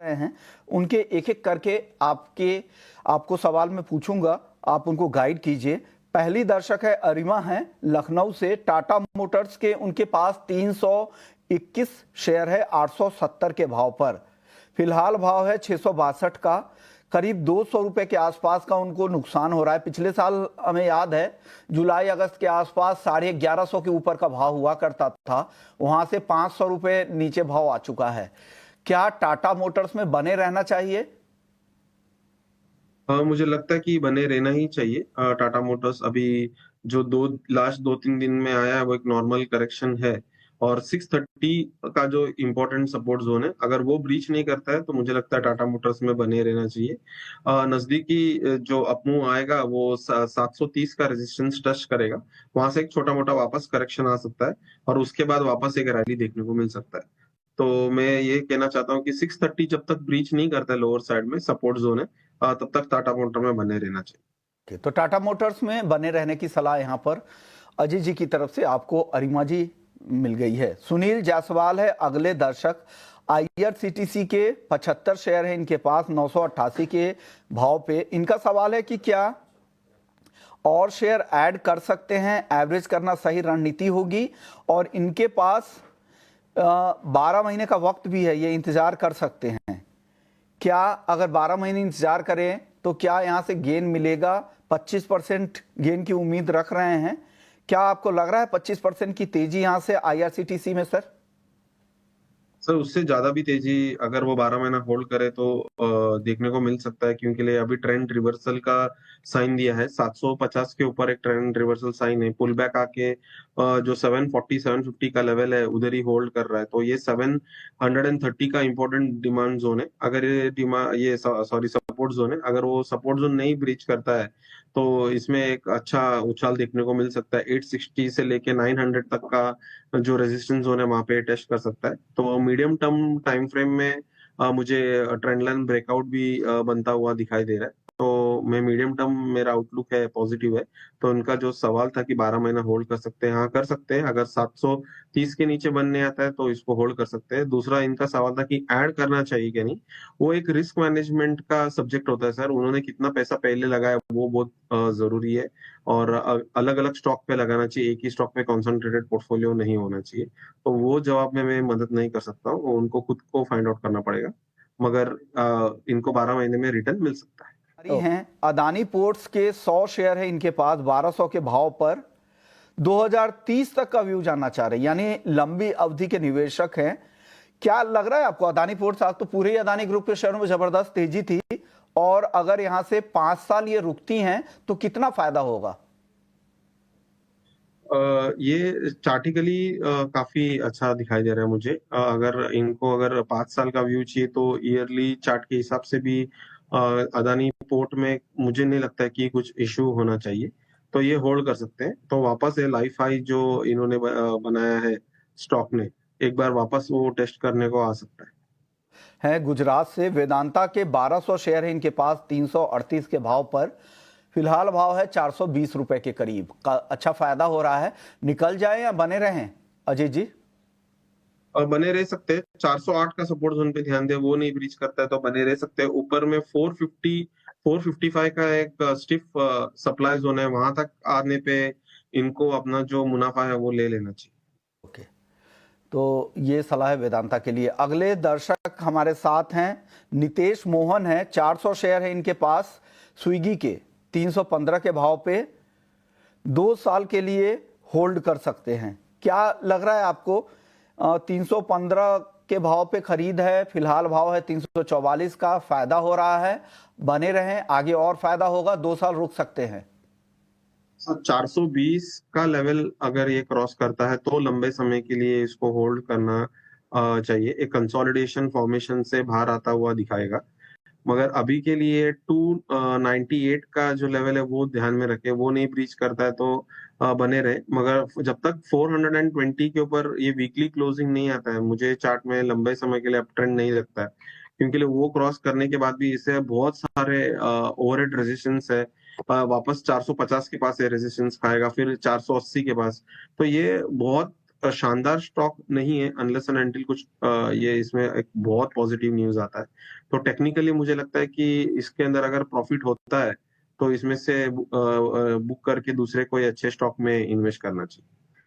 रहे हैं उनके एक एक करके आपको सवाल मैं पूछूंगा, आप उनको गाइड कीजिए। पहली दर्शक है अरिमा है लखनऊ से, टाटा मोटर्स के उनके पास 321 शेयर है 870 के भाव पर। फिलहाल भाव है 662 का, करीब 200 रुपए के आसपास का उनको नुकसान हो रहा है। पिछले साल हमें याद है जुलाई अगस्त के आसपास 1150 के ऊपर का भाव हुआ करता था, वहां से 500 रुपए नीचे भाव आ चुका है। क्या टाटा मोटर्स में बने रहना चाहिए? मुझे लगता है कि बने रहना ही चाहिए। टाटा मोटर्स अभी जो लास्ट 2-3 दिन में आया है वो एक नॉर्मल करेक्शन है, और 630 का जो इम्पोर्टेंट सपोर्ट जोन है अगर वो ब्रीच नहीं करता है तो मुझे लगता है टाटा मोटर्स में बने रहना चाहिए। नजदीकी जो अपमूव आएगा वो 730 का रेजिस्टेंस टच करेगा, वहां से एक छोटा मोटा वापस करेक्शन आ सकता है और उसके बाद वापस एक रैली देखने को मिल सकता है। तो मैं ये कहना चाहता हूँ कि 630 जब तक ब्रीच नहीं करता है लोअर साइड में सपोर्ट जोन है, तब तक टाटा मोटर में बने रहना चाहिए। तो टाटा मोटर्स में बने रहने की सलाह यहाँ पर अजय जी की तरफ से आपको अरिमा जी मिल गई है। सुनील जायसवाल है अगले दर्शक, आईआरसीटीसी के 75 शेयर है इनके पास 988 के भाव पे। इनका सवाल है कि क्या और शेयर ऐड कर सकते हैं, एवरेज करना सही रणनीति होगी, और इनके पास 12 महीने का वक्त भी है, ये इंतजार कर सकते हैं। क्या अगर 12 महीने इंतजार करें तो क्या यहां से गेन मिलेगा? 25% गेन की उम्मीद रख रहे हैं। क्या आपको लग रहा है 25% की तेजी यहां से आईआरसीटीसी में सर? सर उससे ज्यादा भी तेजी अगर वो 12 महीना होल्ड करे तो देखने को मिल सकता है, क्योंकि ले अभी ट्रेंड रिवर्सल का साइन दिया है। 750 के ऊपर एक ट्रेंड रिवर्सल साइन है, पुल बैक आके जो 740 750 का लेवल है उधर ही होल्ड कर रहा है। तो ये 730 का इंपॉर्टेंट डिमांड जोन है, अगर ये सॉरी सपोर्ट जोन है। अगर वो सपोर्ट जोन नहीं ब्रीच करता है तो इसमें एक अच्छा उछाल देखने को मिल सकता है। 860 से लेके 900 तक का जो रेजिस्टेंस जोन है वहां पे टेस्ट कर सकता है। तो मीडियम टर्म टाइम फ्रेम में मुझे ट्रेंड लाइन ब्रेकआउट भी बनता हुआ दिखाई दे रहा है। तो मैं मीडियम टर्म मेरा आउटलुक है पॉजिटिव है। तो उनका जो सवाल था कि 12 महीना होल्ड कर सकते हैं, हाँ कर सकते हैं। अगर 730 के नीचे बनने आता है तो इसको होल्ड कर सकते हैं। दूसरा इनका सवाल था कि ऐड करना चाहिए कि नहीं, वो एक रिस्क मैनेजमेंट का सब्जेक्ट होता है सर। उन्होंने कितना पैसा पहले लगाया वो बहुत जरूरी है, और अलग अलग स्टॉक पे लगाना चाहिए, एक ही स्टॉक पे कॉन्सेंट्रेटेड पोर्टफोलियो नहीं होना चाहिए। तो वो जवाब में मैं मदद नहीं कर सकता हूँ, उनको खुद को फाइंड आउट करना पड़ेगा। मगर इनको 12 महीने में रिटर्न मिल सकता है। हैं अदानी पोर्ट्स के 100 शेयर है इनके पास 1200 के भाव पर। 2030 तक का व्यू जानना चाह रहे हैं, यानी लंबी अवधि के निवेशक हैं। क्या लग रहा है आपको अदानी पोर्ट्स? आज तो पूरे ही अदानी ग्रुप के शेयरों में जबरदस्त तेजी थी, और अगर यहां से 5 साल ये रुकती हैं तो कितना फायदा होगा? ये चार्टिकली काफी अच्छा दिखाई दे रहा है मुझे। अगर 5 साल का व्यू चाहिए तो ईयरली चार्ट के हिसाब से भी अदानी पोर्ट में मुझे नहीं लगता है कि कुछ इश्यू होना चाहिए। तो ये होल्ड कर सकते हैं। तो वापस ये लाइफ हाई जो इन्होंने बनाया है स्टॉक ने, एक बार वापस वो टेस्ट करने को आ सकता है गुजरात से वेदांता के 1200 शेयर है इनके पास 338 के भाव पर। फिलहाल भाव है 420 रुपए के करीब का। अच्छा फायदा हो रहा है, निकल जाए या बने रहें अजय जी? और बने रह सकते हैं। 408 का सपोर्ट जोन पे ध्यान दे, वो नहीं ब्रीच करता है तो बने रह सकते हैं। ऊपर में 450 455 का एक स्टिफ सप्लाई जोन है, वहां तक आने पे इनको अपना जो मुनाफा है वो ले लेना चाहिए। ओके, तो ये सलाह है वेदांता के लिए। अगले दर्शक हमारे साथ हैं नितेश मोहन है, 400 शेयर है इनके पास स्विगी के 315 के भाव पे। 2 साल के लिए होल्ड कर सकते हैं। क्या लग रहा है आपको? 315 के भाव पे खरीद है, फिलहाल भाव है 344 का, फायदा हो रहा है, बने रहें, आगे और फायदा होगा, 2 साल रुक सकते हैं? 420 का लेवल अगर ये क्रॉस करता है तो लंबे समय के लिए इसको होल्ड करना चाहिए। एक कंसोलिडेशन फॉर्मेशन से बाहर आता हुआ दिखाएगा। मगर अभी के लिए 298 का जो लेवल है वो ध्यान में रखे, वो नहीं ब्रीच करता है तो बने रहे। मगर जब तक 420 के ऊपर ये वीकली क्लोजिंग नहीं आता है, मुझे चार्ट में लंबे समय के लिए अप ट्रेंड नहीं लगता है। क्योंकि वो क्रॉस करने के बाद भी इसे बहुत सारे ओवरहेड रेजिस्टेंस है। वापस 450 के पास ये रेजिस्टेंस खाएगा, फिर 480 के पास। तो ये बहुत शानदार स्टॉक नहीं है अनलेस एंड अनटिल कुछ ये इसमें एक बहुत पॉजिटिव न्यूज आता है। तो टेक्निकली मुझे लगता है कि इसके अंदर अगर प्रॉफिट होता है तो इसमें से बुक करके दूसरे कोई अच्छे स्टॉक में इन्वेस्ट करना चाहिए।